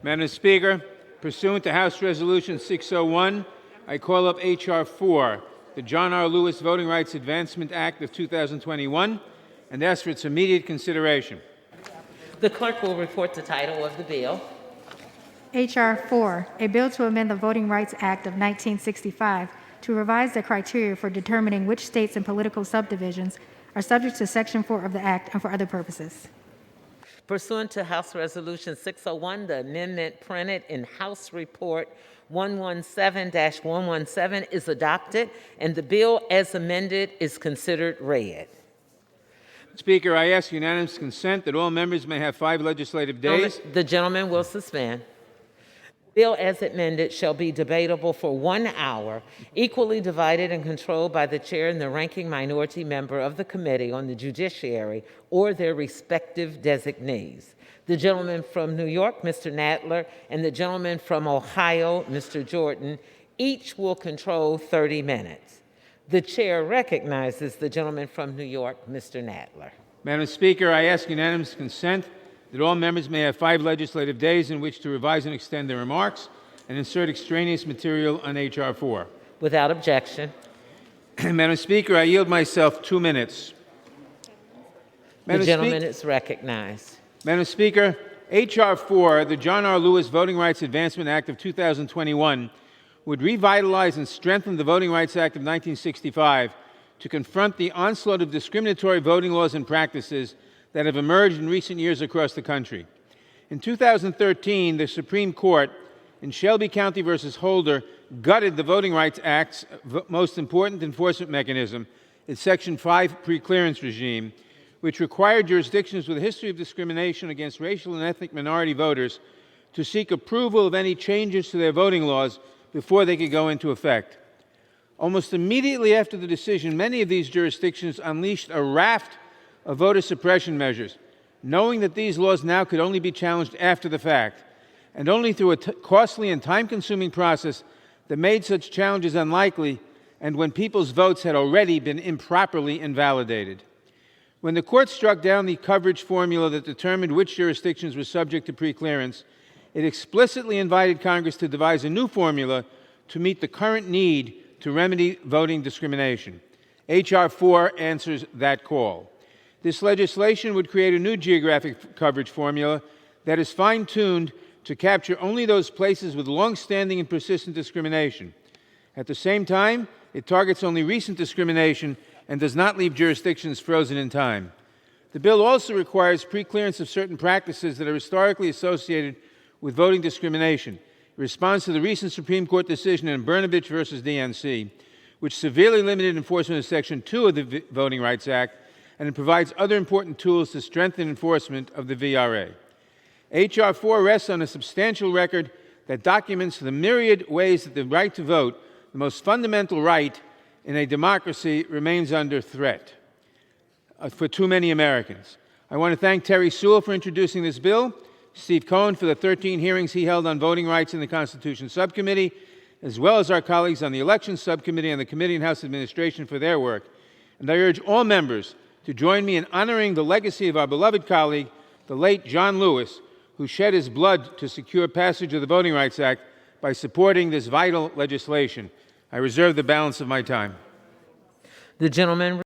Madam Speaker, pursuant to House Resolution 601, I call up H.R. 4, the John R. Lewis Voting Rights Advancement Act of 2021, and ask for its immediate consideration. The clerk will report the title of the bill. H.R. 4, a bill to amend the Voting Rights Act of 1965 to revise the criteria for determining which states and political subdivisions are subject to Section 4 of the Act and for other purposes. Pursuant to House Resolution 601, the amendment printed in House Report 117-117 is adopted, and the bill as amended is considered read. Speaker, I ask unanimous consent that all members may have 5 legislative days. The gentleman will suspend. Bill as amended shall be debatable for 1 hour, equally divided and controlled by the chair and the ranking minority member of the Committee on the Judiciary or their respective designees. The gentleman from New York, Mr. Nadler, and the gentleman from Ohio, Mr. Jordan, each will control 30 minutes. The chair recognizes the gentleman from New York, Mr. Nadler. Madam Speaker, I ask unanimous consent that all members may have 5 legislative days in which to revise and extend their remarks and insert extraneous material on H.R. 4. Without objection. Madam Speaker, I yield myself 2 minutes. The gentleman is recognized. Madam Speaker, H.R. 4, the John R. Lewis Voting Rights Advancement Act of 2021, would revitalize and strengthen the Voting Rights Act of 1965 to confront the onslaught of discriminatory voting laws and practices that have emerged in recent years across the country. In 2013, the Supreme Court in Shelby County versus Holder gutted the Voting Rights Act's most important enforcement mechanism, its Section 5 preclearance regime, which required jurisdictions with a history of discrimination against racial and ethnic minority voters to seek approval of any changes to their voting laws before they could go into effect. Almost immediately after the decision, many of these jurisdictions unleashed a raft of voter suppression measures, knowing that these laws now could only be challenged after the fact, and only through a costly and time-consuming process that made such challenges unlikely, and when people's votes had already been improperly invalidated. When the court struck down the coverage formula that determined which jurisdictions were subject to preclearance, it explicitly invited Congress to devise a new formula to meet the current need to remedy voting discrimination. H.R. 4 answers that call. This legislation would create a new geographic coverage formula that is fine-tuned to capture only those places with long-standing and persistent discrimination. At the same time, it targets only recent discrimination and does not leave jurisdictions frozen in time. The bill also requires preclearance of certain practices that are historically associated with voting discrimination. It responds to the recent Supreme Court decision in Brnovich versus DNC, which severely limited enforcement of Section 2 of the Voting Rights Act, and it provides other important tools to strengthen enforcement of the VRA. H.R. 4 rests on a substantial record that documents the myriad ways that the right to vote, the most fundamental right in a democracy, remains under threat for too many Americans. I want to thank Terry Sewell for introducing this bill, Steve Cohen for the 13 hearings he held on voting rights in the Constitution Subcommittee, as well as our colleagues on the Elections Subcommittee and the Committee on House Administration for their work. And I urge all members to join me in honoring the legacy of our beloved colleague, the late John Lewis, who shed his blood to secure passage of the Voting Rights Act by supporting this vital legislation. I reserve the balance of my time. The gentleman